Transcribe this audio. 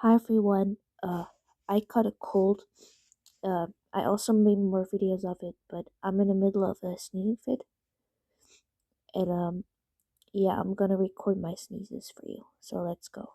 Hi everyone. I caught a cold. I also made more videos of it, but I'm in the middle of a sneezing fit, and yeah, I'm gonna record my sneezes for you. So let's go.